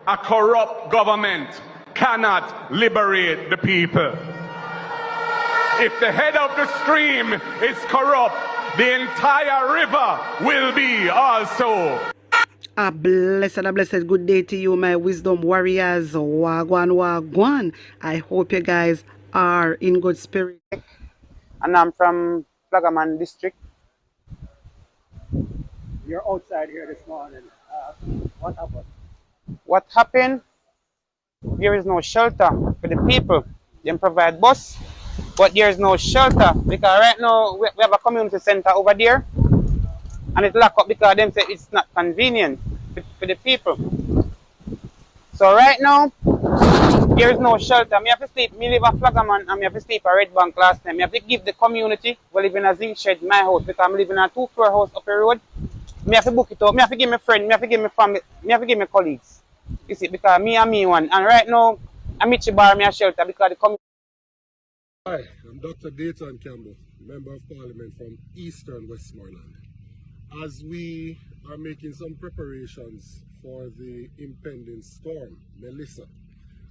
A corrupt government cannot liberate the people. If the head of the stream is corrupt, the entire river will be also. A blessed good day to you, my wisdom warriors. Wagwan, wagwan. I hope you guys are in good spirit. And I'm from Flagaman district. You're outside here this morning. What happened? What happened? There is no shelter for the people. They provide bus, but there is no shelter because right now we have a community center over there, and it's locked up because them say it's not convenient for the people. So right now there is no shelter. Me have to sleep. Me live at Flagaman and me have to sleep at Red Bank last time. Me have to give the community we live in a zinc shed my house because I'm living in a 2-floor house up the road. Me have to book it out. Me have to give my friend. Me have to give my family. Me have to give my colleagues. You see, because me and me one. And right now, I'm Bar me a shelter because the community. Hi, I'm Dr. Dayton Campbell, Member of Parliament from Eastern Westmoreland. As we are making some preparations for the impending storm, Melissa,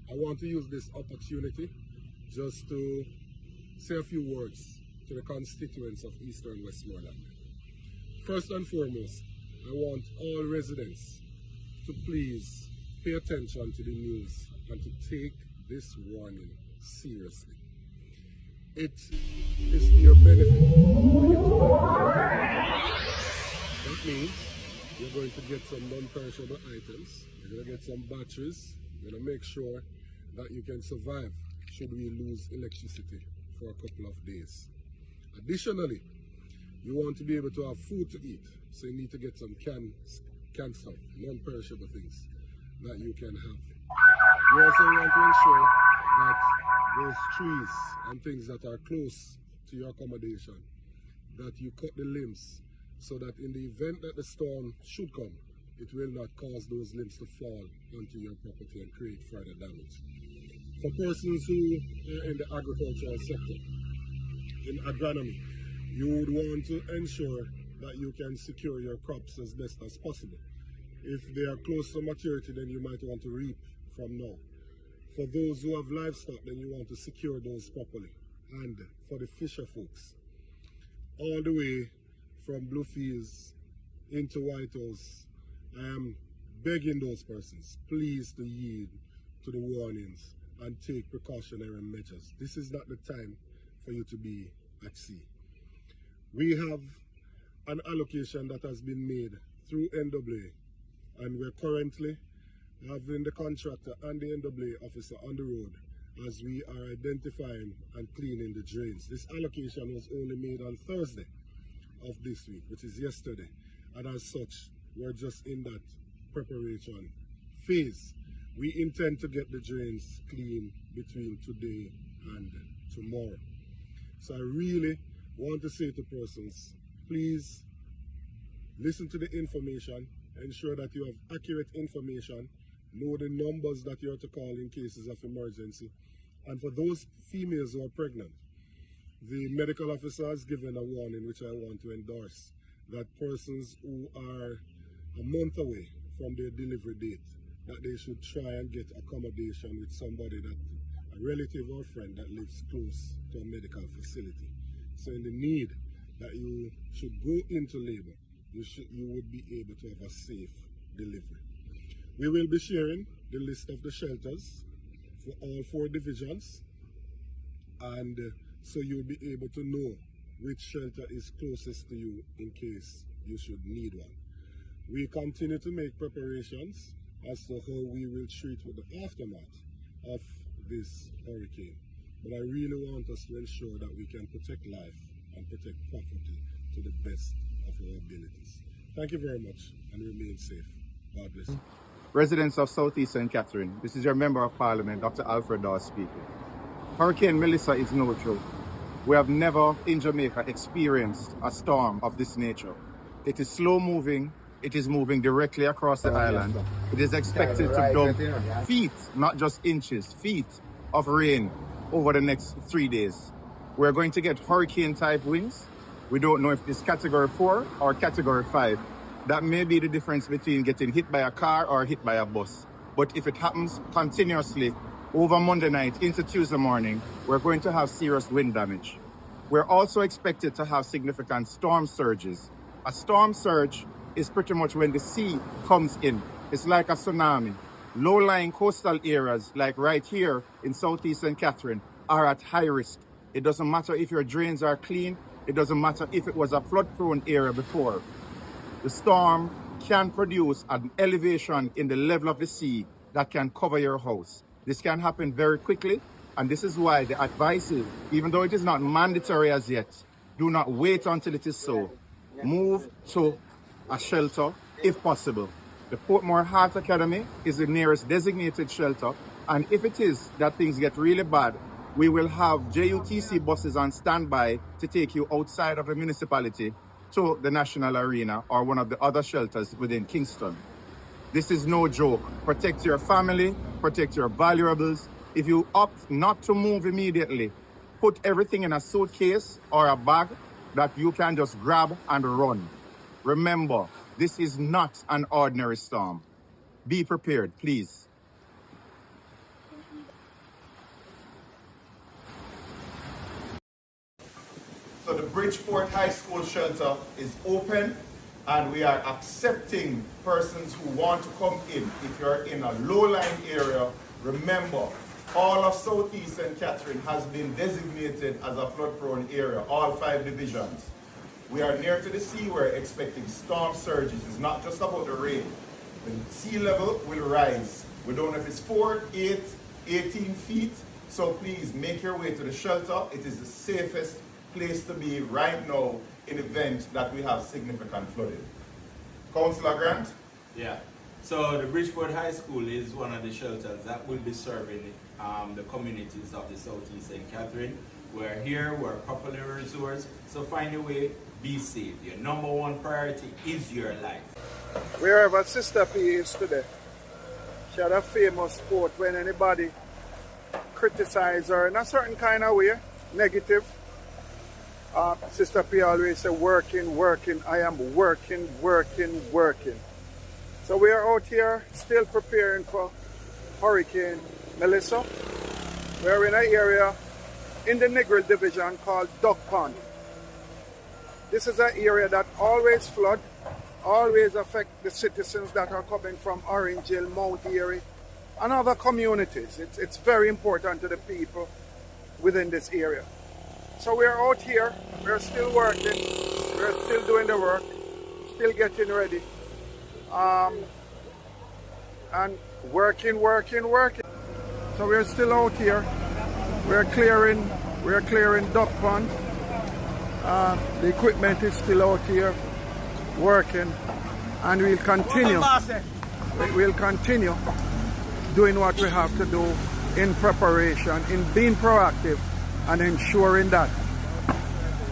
I want to use this opportunity just to say a few words to the constituents of Eastern Westmoreland. First and foremost, I want all residents to please pay attention to the news and to take this warning seriously. It is to your benefit for you to know. That means you're going to get some non-perishable items, you're going to get some batteries, you're going to make sure that you can survive should we lose electricity for a couple of days. Additionally, you want to be able to have food to eat, so you need to get some canned stuff, non-perishable things that you can have. You also want to ensure that those trees and things that are close to your accommodation, that you cut the limbs so that in the event that the storm should come, it will not cause those limbs to fall onto your property and create further damage. For persons who are in the agricultural sector, in agronomy, you would want to ensure that you can secure your crops as best as possible. If they are close to maturity, then you might want to reap from now. For those who have livestock, then you want to secure those properly. And for the fisher folks, all the way from Bluefields into Whitehouse, I am begging those persons, please to yield to the warnings and take precautionary measures. This is not the time for you to be at sea. We have an allocation that has been made through NWA, and we're currently having the contractor and the NWA officer on the road as we are identifying and cleaning the drains. This allocation was only made on Thursday of this week, which is yesterday, and as such, we're just in that preparation phase. We intend to get the drains clean between today and tomorrow. So I really want to say to persons, please listen to the information, ensure that you have accurate information, know the numbers that you are to call in cases of emergency. And for those females who are pregnant, the medical officer has given a warning which I want to endorse, that persons who are a month away from their delivery date, that they should try and get accommodation with somebody, that a relative or friend that lives close to a medical facility. So in the need that you should go into labor, you would be able to have a safe delivery. We will be sharing the list of the shelters for all 4 divisions, and so you'll be able to know which shelter is closest to you in case you should need one. We continue to make preparations as to how we will treat with the aftermath of this hurricane. But I really want us to ensure that we can protect life and protect property to the best of our abilities. Thank you very much, and remain safe. God bless you. Residents of Southeast St. Catherine, this is your Member of Parliament, Dr. Alfred Dawes speaking. Hurricane Melissa is no joke. We have never in Jamaica experienced a storm of this nature. It is slow moving, it is moving directly across the island. It is expected to dump feet, not just inches, feet of rain over the next 3 days. We're going to get hurricane-type winds. We don't know if it's Category 4 or Category 5. That may be the difference between getting hit by a car or hit by a bus. But if it happens continuously over Monday night into Tuesday morning, we're going to have serious wind damage. We're also expected to have significant storm surges. A storm surge is pretty much when the sea comes in. It's like a tsunami. Low-lying coastal areas, like right here in Southeast St. Catherine, are at high risk. It doesn't matter if your drains are clean. It doesn't matter if it was a flood-prone area before. The storm can produce an elevation in the level of the sea that can cover your house. This can happen very quickly, and this is why the advice is, even though it is not mandatory as yet, do not wait until it is so. Move to a shelter if possible. The Portmore Heart Academy is the nearest designated shelter, and if it is that things get really bad, we will have JUTC buses on standby to take you outside of the municipality to the National Arena or one of the other shelters within Kingston. This is no joke. Protect your family, protect your valuables. If you opt not to move immediately, put everything in a suitcase or a bag that you can just grab and run. Remember, this is not an ordinary storm. Be prepared, please. So the Bridgeport High School shelter is open, and we are accepting persons who want to come in. If you're in a low-lying area, remember, all of Southeast St. Catherine has been designated as a flood-prone area, all 5 divisions. We are near to the sea. We're expecting storm surges. It's not just about the rain. The sea level will rise. We don't know if it's 4, 8, 18 feet. So please make your way to the shelter. It is the safest place to be right now in event that we have significant flooding. Councillor Grant? Yeah. So the Bridgeport High School is one of the shelters that will be serving the communities of the Southeast St. Catherine. We're here, we're properly resourced, so find a way, be safe. Your number one priority is your life. Wherever Sister P is today, she had a famous quote when anybody criticized her in a certain kind of way, negative. Sister P always said, working, working, I am working, working, working. So we are out here still preparing for Hurricane Melissa. We're in an area in the Negril division called Duck Pond. This is an area that always flood, always affect the citizens that are coming from Orange Hill, Mount Erie, and other communities. It's very important to the people within this area. So we're out here, we're still working, we're still doing the work, still getting ready, and working. So we're still out here. We're clearing Duck Pond. The equipment is still out here working, and we'll continue doing what we have to do in preparation, in being proactive, and ensuring that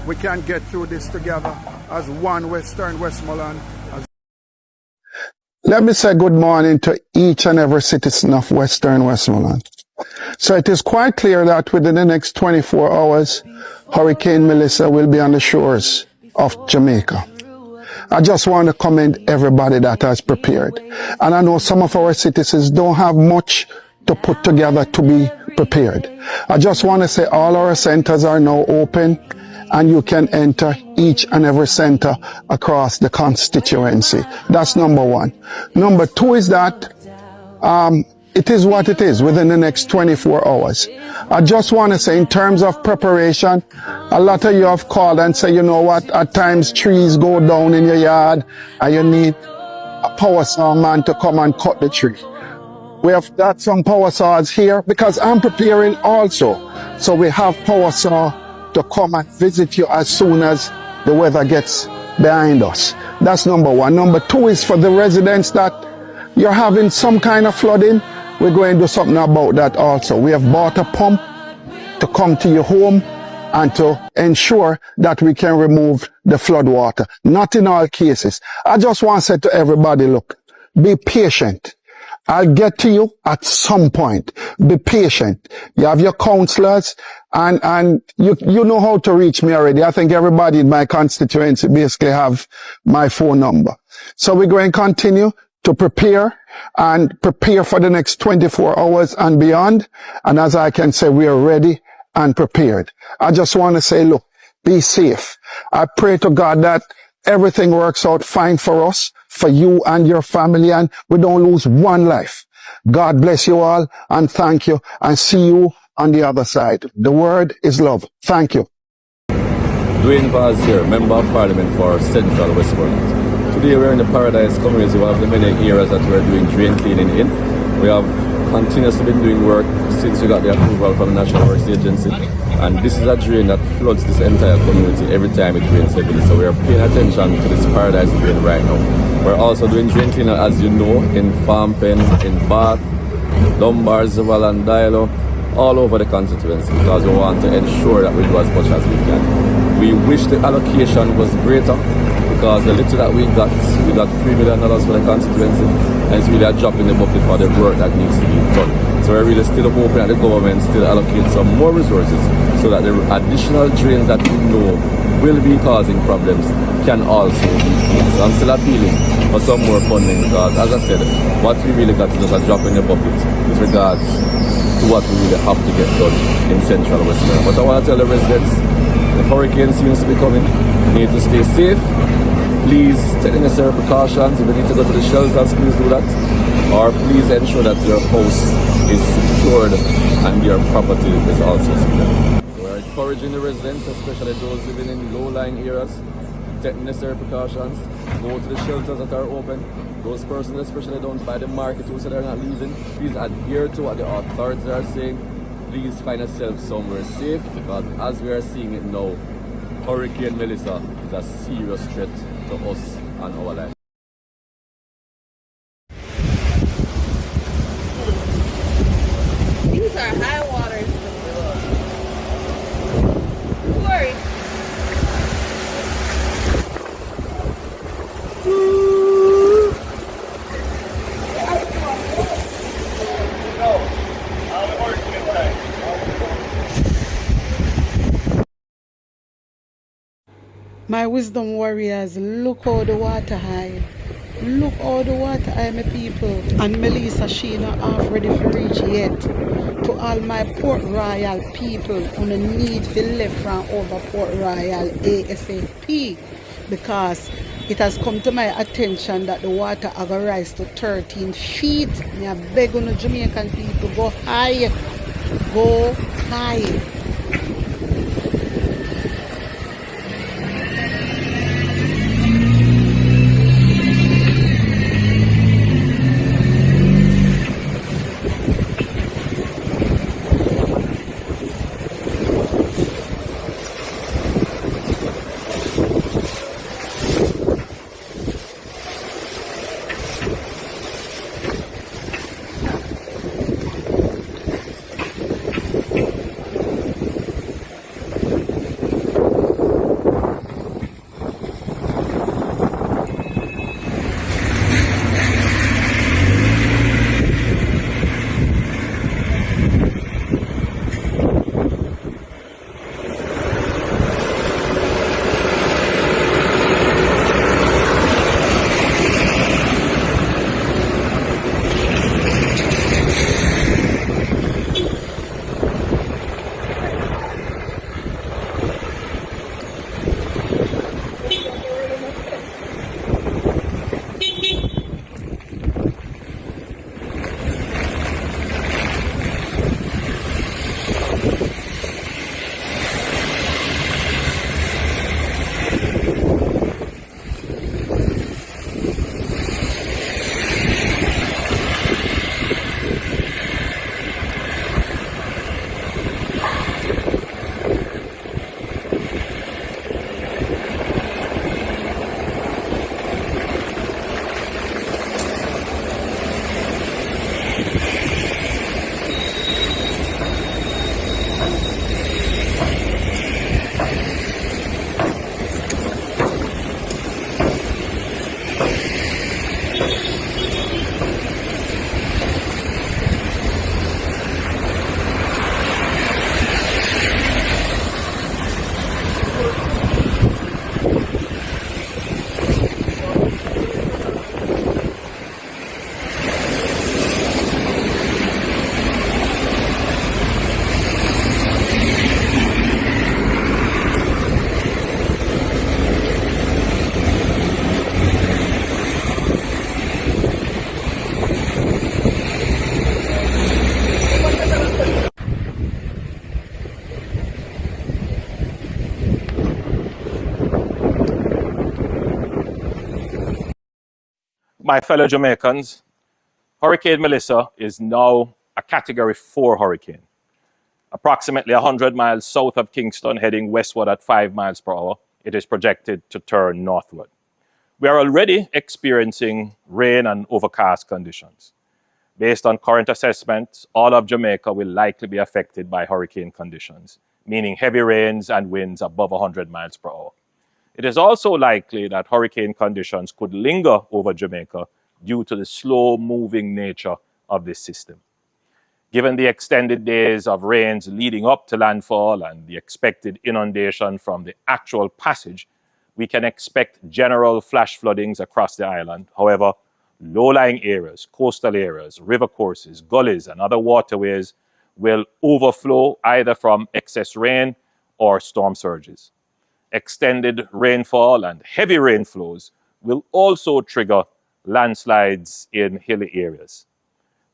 we can get through this together as one Western Westmoreland. Let me say good morning to each and every citizen of Western Westmoreland. So it is quite clear that within the next 24 hours, Hurricane Melissa will be on the shores of Jamaica. I just want to commend everybody that has prepared. And I know some of our citizens don't have much to put together to be prepared. I just want to say all our centers are now open, and you can enter each and every center across the constituency. That's number one. Number two is that it is what it is within the next 24 hours. I just want to say in terms of preparation, a lot of you have called and say, you know what, at times trees go down in your yard and you need a power saw man to come and cut the tree. We have got some power saws here because I'm preparing also. So we have power saw to come and visit you as soon as the weather gets behind us. That's number one. Number two is for the residents that you're having some kind of flooding. We're going to do something about that also. We have bought a pump to come to your home and to ensure that we can remove the flood water. Not in all cases. I just want to say to everybody, look, be patient. I'll get to you at some point. Be patient. You have your counselors and you know how to reach me already. I think everybody in my constituency basically have my phone number. So we're going to continue to prepare for the next 24 hours and beyond. And as I can say, we are ready and prepared. I just want to say, look, be safe. I pray to God that everything works out fine for us, for you and your family, and we don't lose one life. God bless you all, and thank you, and see you on the other side. The word is love. Thank you. Dwayne Vaz here, Member of Parliament for Central Westmoreland. Today we're in the Paradise community, one of the many areas that we're doing drain cleaning in. We have continuously been doing work since we got the approval from the National Works Agency, and this is a drain that floods this entire community every time it rains heavily, so we are paying attention to this Paradise drain right now. We're also doing drain cleaning, as you know, in Farm Pen, in Bath, Dunbar, Zival and Dialo, all over the constituency, because we want to ensure that we do as much as we can. We wish the allocation was greater, because the little that we got $3 million for the constituency, and it's really a drop in the bucket for the work that needs to be done. So we're really still hoping that the government still allocate some more resources so that the additional drains that we know will be causing problems can also be cleaned. So I'm still appealing for some more funding, because as I said, what we really got is just a drop in the bucket with regards to what we really have to get done in Central Westmoreland. But I want to tell the residents, the hurricane seems to be coming. You need to stay safe. Please take the necessary precautions. If you need to go to the shelters, please do that. Or please ensure that your house is secured and your property is also secured. We're encouraging the residents, especially those living in low-lying areas, to take necessary precautions. Go to the shelters that are open. Those persons, especially down by the market who say they're not leaving, please adhere to what the authorities are saying. Please find yourself somewhere safe, because as we are seeing it now, Hurricane Melissa is a serious threat to us and our life. These are high waters. Don't worry. My wisdom warriors, look how the water high. Look how the water high, my people. And Melissa, she not half ready for reach yet. To all my Port Royal people who need to live from over Port Royal ASAP, because it has come to my attention that the water are going to rise to 13 feet. I beg on the Jamaican people, go high. Go high. my fellow Jamaicans, Hurricane Melissa is now a Category 4 hurricane. Approximately 100 miles south of Kingston, heading westward at 5 miles per hour, it is projected to turn northward. We are already experiencing rain and overcast conditions. Based on current assessments, all of Jamaica will likely be affected by hurricane conditions, meaning heavy rains and winds above 100 miles per hour. It is also likely that hurricane conditions could linger over Jamaica due to the slow-moving nature of this system. Given the extended days of rains leading up to landfall and the expected inundation from the actual passage, we can expect general flash floodings across the island. However, low-lying areas, coastal areas, river courses, gullies, and other waterways will overflow either from excess rain or storm surges. Extended rainfall and heavy rainflows will also trigger landslides in hilly areas.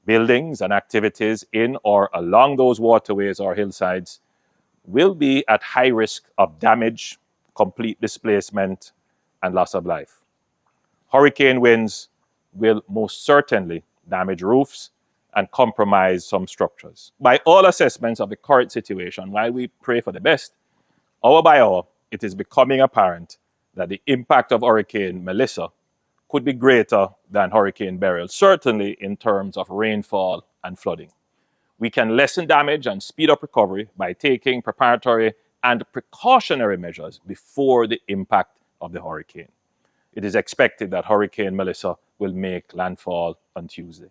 Buildings and activities in or along those waterways or hillsides will be at high risk of damage, complete displacement, and loss of life. Hurricane winds will most certainly damage roofs and compromise some structures. By all assessments of the current situation, while we pray for the best, hour by hour, it is becoming apparent that the impact of Hurricane Melissa could be greater than Hurricane Beryl, certainly in terms of rainfall and flooding. We can lessen damage and speed up recovery by taking preparatory and precautionary measures before the impact of the hurricane. It is expected that Hurricane Melissa will make landfall on Tuesday.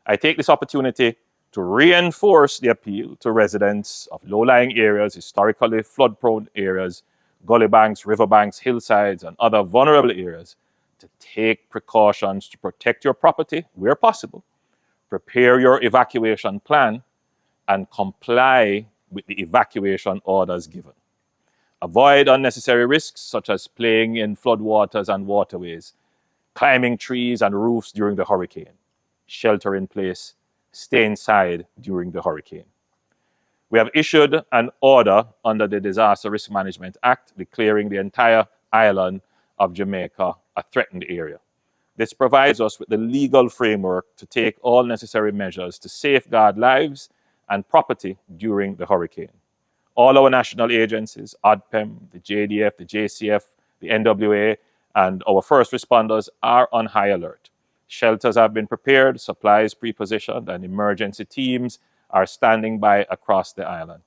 I take this opportunity to reinforce the appeal to residents of low-lying areas, historically flood-prone areas, gully banks, riverbanks, hillsides, and other vulnerable areas to take precautions to protect your property where possible, prepare your evacuation plan, and comply with the evacuation orders given. Avoid unnecessary risks such as playing in floodwaters and waterways, climbing trees and roofs during the hurricane, shelter in place, stay inside during the hurricane. We have issued an order under the Disaster Risk Management Act declaring the entire island of Jamaica a threatened area. This provides us with the legal framework to take all necessary measures to safeguard lives and property during the hurricane. All our national agencies, ODPEM, the JDF, the JCF, the NWA, and our first responders are on high alert. Shelters have been prepared, supplies pre-positioned, and emergency teams are standing by across the island.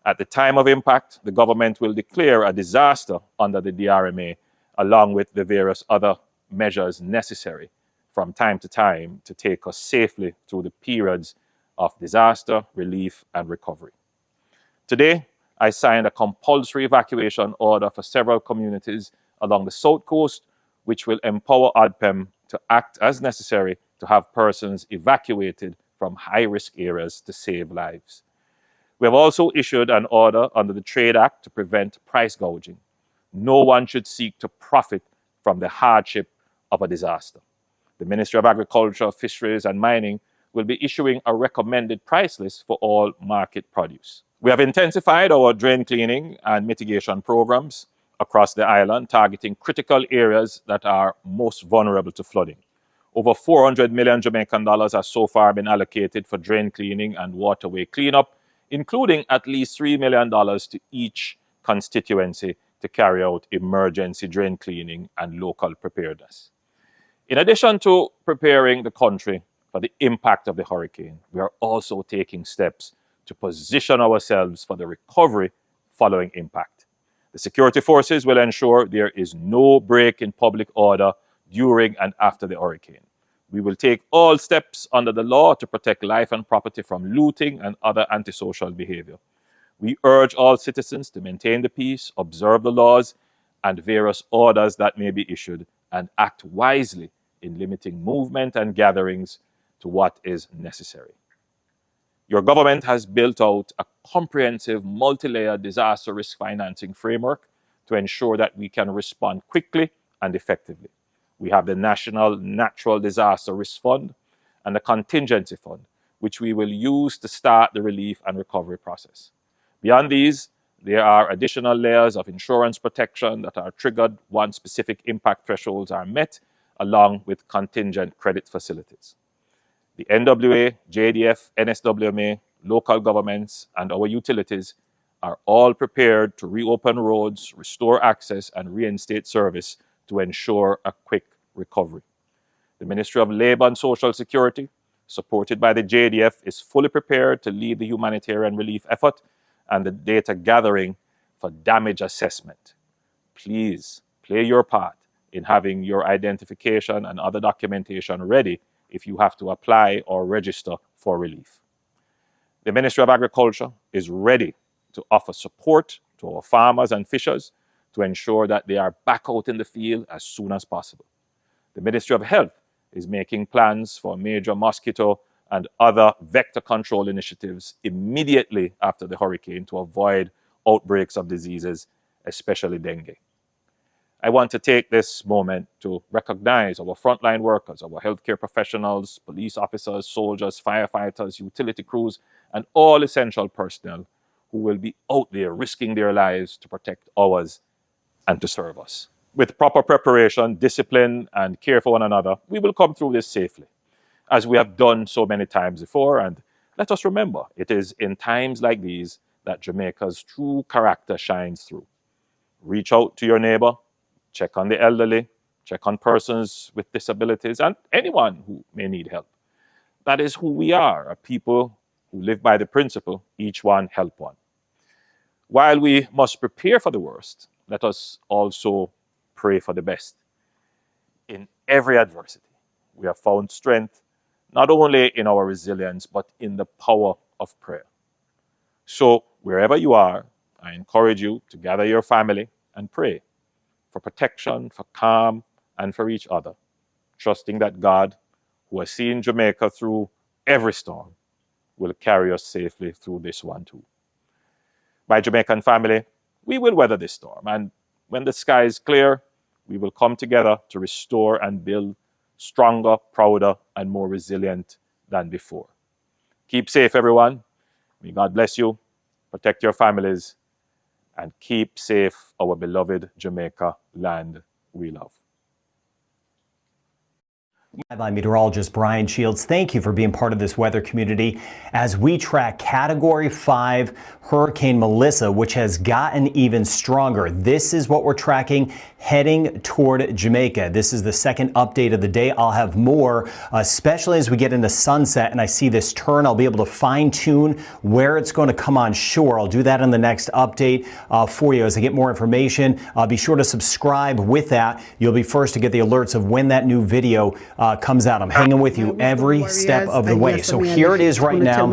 At the time of impact, the government will declare a disaster under the DRMA, along with the various other measures necessary from time to time to take us safely through the periods of disaster, relief, and recovery. Today, I signed a compulsory evacuation order for several communities along the South Coast, which will empower ODPEM to act as necessary to have persons evacuated from high-risk areas to save lives. We have also issued an order under the Trade Act to prevent price gouging. No one should seek to profit from the hardship of a disaster. The Ministry of Agriculture, Fisheries and Mining will be issuing a recommended price list for all market produce. We have intensified our drain cleaning and mitigation programs across the island, targeting critical areas that are most vulnerable to flooding. Over 400 million Jamaican dollars has so far been allocated for drain cleaning and waterway cleanup, including at least $3 million to each constituency to carry out emergency drain cleaning and local preparedness. In addition to preparing the country for the impact of the hurricane, we are also taking steps to position ourselves for the recovery following impact. The security forces will ensure there is no break in public order during and after the hurricane. We will take all steps under the law to protect life and property from looting and other antisocial behavior. We urge all citizens to maintain the peace, observe the laws and various orders that may be issued, and act wisely in limiting movement and gatherings to what is necessary. Your government has built out a comprehensive multi-layered disaster risk financing framework to ensure that we can respond quickly and effectively. We have the National Natural Disaster Risk Fund and the Contingency Fund, which we will use to start the relief and recovery process. Beyond these, there are additional layers of insurance protection that are triggered once specific impact thresholds are met, along with contingent credit facilities. The NWA, JDF, NSWMA, local governments, and our utilities are all prepared to reopen roads, restore access, and reinstate service to ensure a quick recovery. The Ministry of Labour and Social Security, supported by the JDF, is fully prepared to lead the humanitarian relief effort and the data gathering for damage assessment. Please play your part in having your identification and other documentation ready if you have to apply or register for relief. The Ministry of Agriculture is ready to offer support to our farmers and fishers to ensure that they are back out in the field as soon as possible. The Ministry of Health is making plans for major mosquito and other vector control initiatives immediately after the hurricane to avoid outbreaks of diseases, especially dengue. I want to take this moment to recognize our frontline workers, our healthcare professionals, police officers, soldiers, firefighters, utility crews, and all essential personnel who will be out there risking their lives to protect ours and to serve us. With proper preparation, discipline, and care for one another, we will come through this safely, as we have done so many times before. And let us remember, it is in times like these that Jamaica's true character shines through. Reach out to your neighbor, check on the elderly, check on persons with disabilities, and anyone who may need help. That is who we are, a people who live by the principle, each one help one. While we must prepare for the worst, let us also pray for the best. In every adversity, we have found strength, not only in our resilience, but in the power of prayer. So, wherever you are, I encourage you to gather your family and pray for protection, for calm, and for each other, trusting that God, who has seen Jamaica through every storm, will carry us safely through this one too. My Jamaican family, we will weather this storm, and when the sky is clear, we will come together to restore and build stronger, prouder, and more resilient than before. Keep safe, everyone. May God bless you, protect your families, and keep safe our beloved Jamaica land we love. I'm meteorologist Brian Shields. Thank you for being part of this weather community as we track Category 5 Hurricane Melissa, which has gotten even stronger. This is what we're tracking heading toward Jamaica. This is the second update of the day. I'll have more, especially as we get into sunset and I see this turn. I'll be able to fine tune where it's going to come on shore. I'll do that in the next update for you as I get more information. Be sure to subscribe with that. You'll be first to get the alerts of when that new video comes out. I'm hanging with you every step of the way. So here it is right now,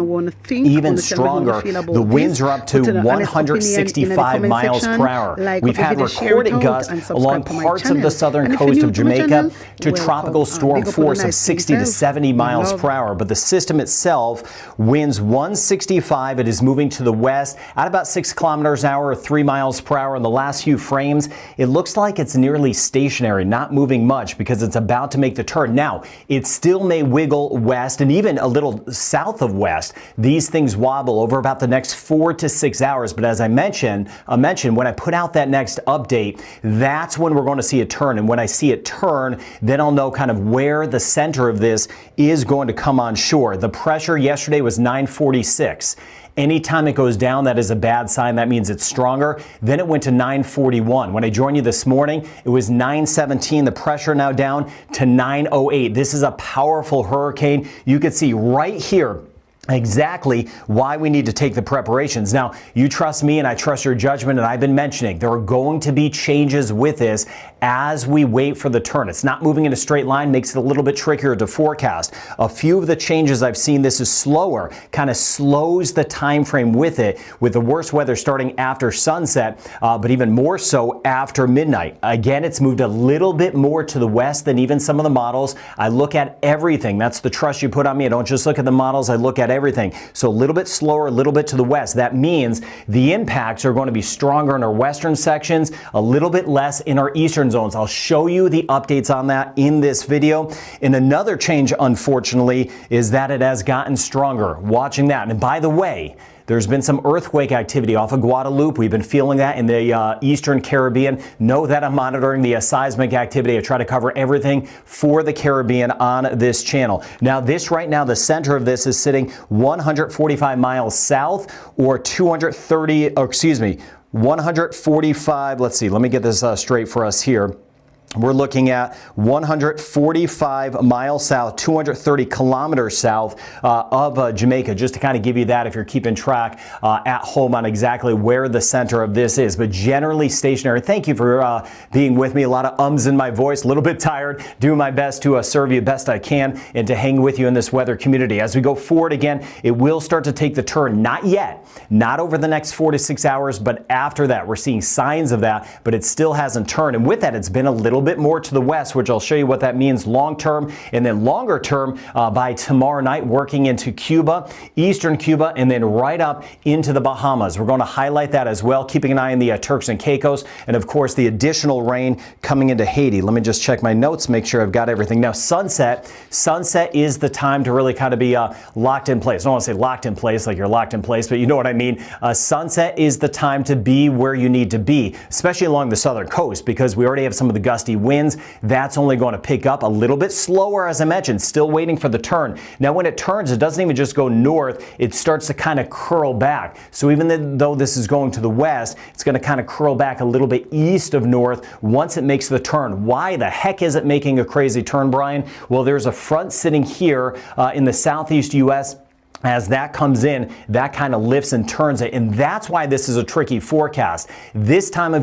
even stronger. The winds are up to 165 miles per hour. We've had recorded gusts along parts of the southern coast of Jamaica to tropical storm force of 60 to 70 miles per hour. But the system itself, winds 165. It is moving to the west at about 6 kilometers an hour or 3 miles per hour. In the last few frames, it looks like it's nearly stationary, not moving much because it's about to make the turn. Now, it still may wiggle west and even a little south of west. These things wobble over about the next 4 to 6 hours. But as I mentioned, when I put out that next update, that's when we're going to see a turn. And when I see it turn, then I'll know kind of where the center of this is going to come on shore. The pressure yesterday was 946. Anytime it goes down, that is a bad sign. That means it's stronger. Then it went to 941. When I joined you this morning, it was 917. The pressure now down to 908. This is a powerful hurricane. You can see right here exactly why we need to take the preparations. Now, you trust me and I trust your judgment, and I've been mentioning there are going to be changes with this as we wait for the turn. It's not moving in a straight line, makes it a little bit trickier to forecast. A few of the changes I've seen, this is slower, kind of slows the time frame with it, with the worst weather starting after sunset, but even more so after midnight. Again, it's moved a little bit more to the west than even some of the models. I look at everything. That's the trust you put on me. I don't just look at the models, I look at everything. So a little bit slower, a little bit to the west. That means the impacts are going to be stronger in our western sections, a little bit less in our eastern zones. I'll show you the updates on that in this video. And another change, unfortunately, is that it has gotten stronger. Watching that. And by the way, There's been some earthquake activity off of Guadeloupe. We've been feeling that in the Eastern Caribbean. Know that I'm monitoring the seismic activity. I try to cover everything for the Caribbean on this channel. Now, this right now, the center of this is sitting 145 miles south or 145, let's see, let me get this straight for us here. We're looking at 145 miles south, 230 kilometers south of Jamaica, just to kind of give you that if you're keeping track at home on exactly where the center of this is. But generally stationary. Thank you for being with me. A lot of ums in my voice, a little bit tired. Doing my best to serve you best I can and to hang with you in this weather community. As we go forward again, it will start to take the turn. Not yet. Not over the next 4 to 6 hours, but after that. We're seeing signs of that, but it still hasn't turned. And with that, it's been a little bit more to the west, which I'll show you what that means long term, and then longer term by tomorrow night, working into Cuba, eastern Cuba, and then right up into the Bahamas. We're going to highlight that as well, keeping an eye on the Turks and Caicos, and of course the additional rain coming into Haiti. Let me just check my notes, make sure I've got everything. Now, sunset is the time to really kind of be locked in place. I don't want to say locked in place like you're locked in place, but you know what I mean. Sunset is the time to be where you need to be, especially along the southern coast, because we already have some of the gusty winds. That's only going to pick up a little bit slower, as I mentioned, still waiting for the turn. Now, when it turns, it doesn't even just go north, it starts to kind of curl back. So even though this is going to the west, it's going to kind of curl back a little bit east of north once it makes the turn. Why the heck is it making a crazy turn, Brian? Well, there's a front sitting here in the southeast U.S. As that comes in, that kind of lifts and turns it. And that's why this is a tricky forecast. This time of